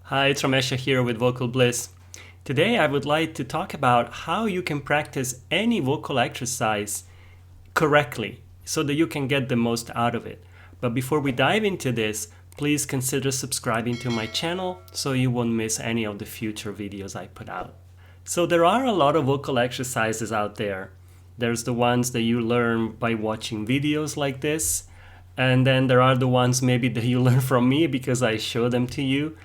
Hi, it's Ramesha here with Vocal Bliss. Today I would like to talk about how you can practice any vocal exercise correctly so that you can get the most out of it. But before we dive into this, please consider subscribing to my channel so you won't miss any of the future videos I put out. So there are a lot of vocal exercises out there. There's the ones that you learn by watching videos like this, and then there are the ones maybe that you learn from me because I show them to you.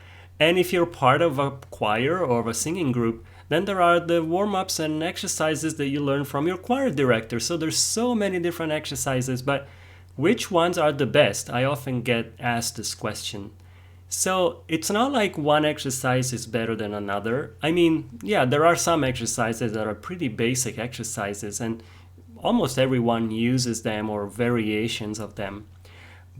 And if you're part of a choir or of a singing group, then there are the warm-ups and exercises that you learn from your choir director. So there's so many different exercises, but which ones are the best? I often get asked this question. So it's not like one exercise is better than another. I mean, yeah, there are some exercises that are pretty basic exercises and almost everyone uses them or variations of them.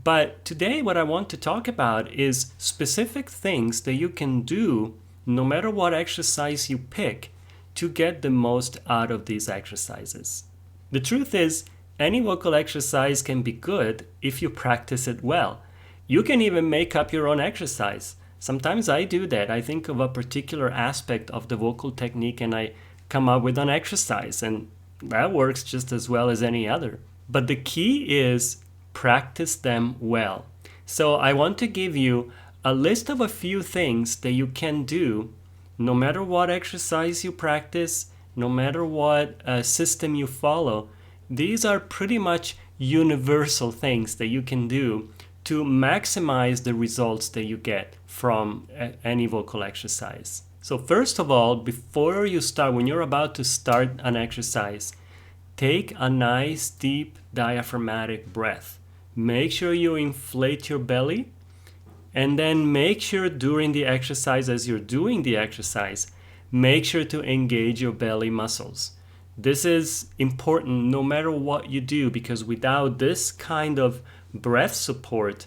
But today what I want to talk about is specific things that you can do no matter what exercise you pick to get the most out of these exercises. The truth is, any vocal exercise can be good if you practice it well. You can even make up your own exercise. Sometimes I do that. I think of a particular aspect of the vocal technique and I come up with an exercise, and that works just as well as any other. But the key is practice them well. So I want to give you a list of a few things that you can do no matter what exercise you practice, no matter what system you follow. These are pretty much universal things that you can do to maximize the results that you get from any vocal exercise. So first of all, before you start, when you're about to start an exercise, take a nice deep diaphragmatic breath. Make sure you inflate your belly, and then make sure during the exercise, as you're doing the exercise, make sure to engage your belly muscles. This is important no matter what you do, because without this kind of breath support,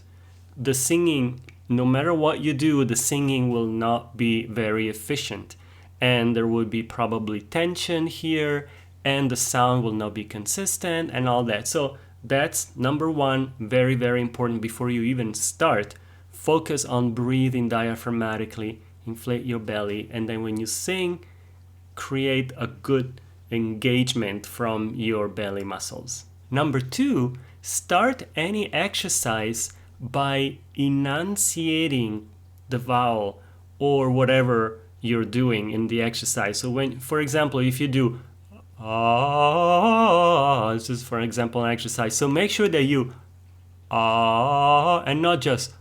the singing, no matter what you do, the singing will not be very efficient. And there will be probably tension here, and the sound will not be consistent and all that. So that's number one, very, very important before you even start. Focus on breathing diaphragmatically, inflate your belly, and then when you sing, create a good engagement from your belly muscles. Number two, start any exercise by enunciating the vowel or whatever you're doing in the exercise. So when, for example, if you do this is, for example, an exercise. So make sure that you and not just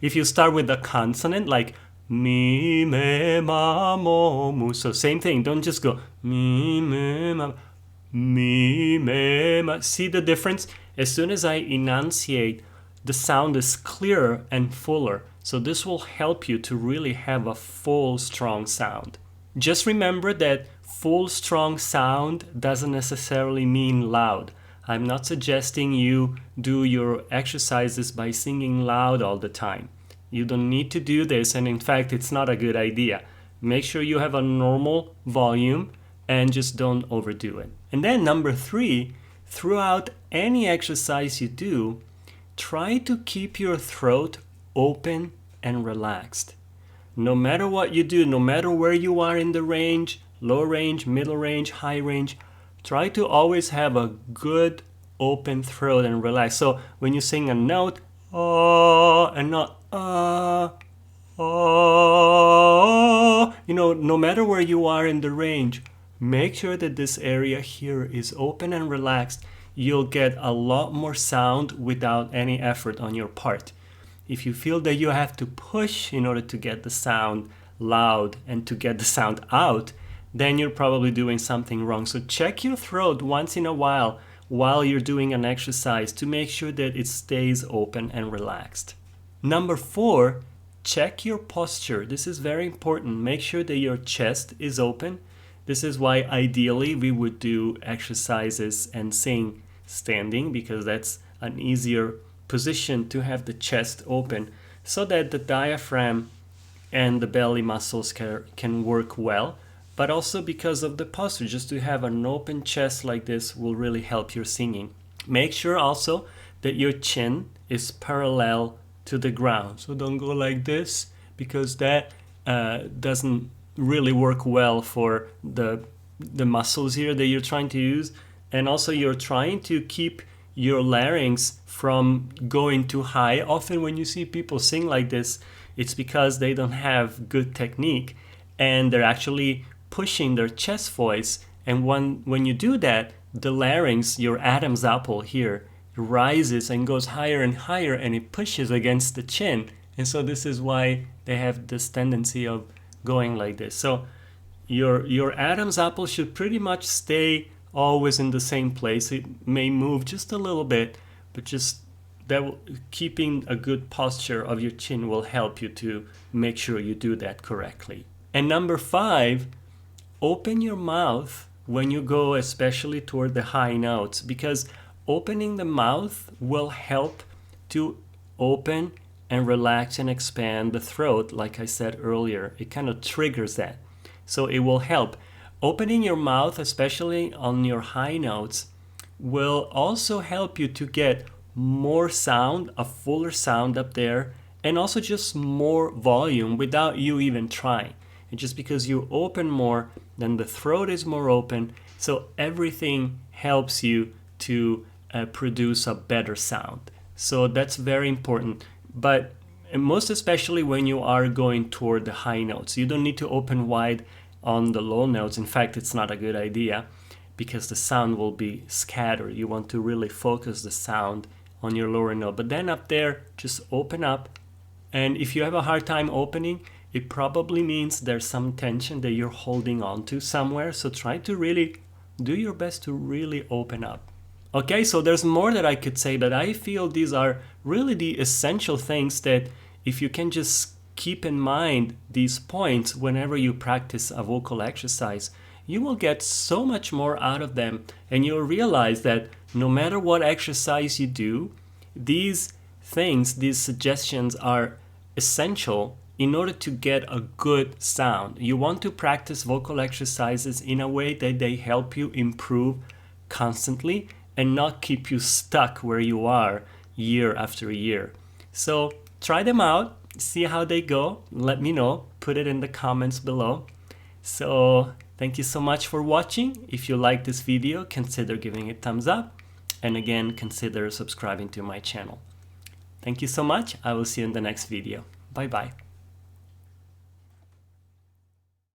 If you start with a consonant like mi, me, ma, mo, mu. So same thing. Don't just go mi, me, ma, mi, me, ma. See the difference? As soon as I enunciate, the sound is clearer and fuller. So this will help you to really have a full, strong sound. Just remember that full, strong sound doesn't necessarily mean loud. I'm not suggesting you do your exercises by singing loud all the time. You don't need to do this, and in fact, it's not a good idea. Make sure you have a normal volume and just don't overdo it. And then number three, throughout any exercise you do, try to keep your throat open and relaxed. No matter what you do, no matter where you are in the range, low range, middle range, high range, try to always have a good open throat and relax. So when you sing a note, and not no matter where you are in the range, make sure that this area here is open and relaxed. You'll get a lot more sound without any effort on your part. If you feel that you have to push in order to get the sound loud and to get the sound out, then you're probably doing something wrong. So check your throat once in a while you're doing an exercise to make sure that it stays open and relaxed. Number four, check your posture. This is very important. Make sure that your chest is open. This is why ideally we would do exercises and sing standing, because that's an easier position to have the chest open so that the diaphragm and the belly muscles can work well, but also because of the posture. Just to have an open chest like this will really help your singing. Make sure also that your chin is parallel to the ground. So don't go like this, because that doesn't really work well for the muscles here that you're trying to use. And also you're trying to keep your larynx from going too high. Often when you see people sing like this, it's because they don't have good technique and they're actually pushing their chest voice. And when you do that, the larynx, your Adam's apple here, rises and goes higher and higher, and it pushes against the chin. And so this is why they have this tendency of going like this. So your Adam's apple should pretty much stay always in the same place. It may move just a little bit, but just keeping a good posture of your chin will help you to make sure you do that correctly. And number 5, open your mouth when you go especially toward the high notes, because opening the mouth will help to open and relax and expand the throat. Like I said earlier, it kind of triggers that. So it will help. Opening your mouth, especially on your high notes, will also help you to get more sound, a fuller sound up there, and also just more volume without you even trying. And just because you open more, then the throat is more open, so everything helps you to produce a better sound. So that's very important. But most especially when you are going toward the high notes, you don't need to open wide on the low notes. In fact, it's not a good idea, because the sound will be scattered. You want to really focus the sound on your lower note. But then up there, just open up. And if you have a hard time opening, it probably means there's some tension that you're holding on to somewhere. So try to really do your best to really open up. Okay, so there's more that I could say, but I feel these are really the essential things that if you can just keep in mind these points whenever you practice a vocal exercise, you will get so much more out of them, and you'll realize that no matter what exercise you do, these things, these suggestions are essential in order to get a good sound. You want to practice vocal exercises in a way that they help you improve constantly and not keep you stuck where you are year after year. So try them out, see how they go, let me know, put it in the comments below. So thank you so much for watching. If you like this video, consider giving it a thumbs up, and again, consider subscribing to my channel. Thank you so much. I will see you in the next video. Bye bye.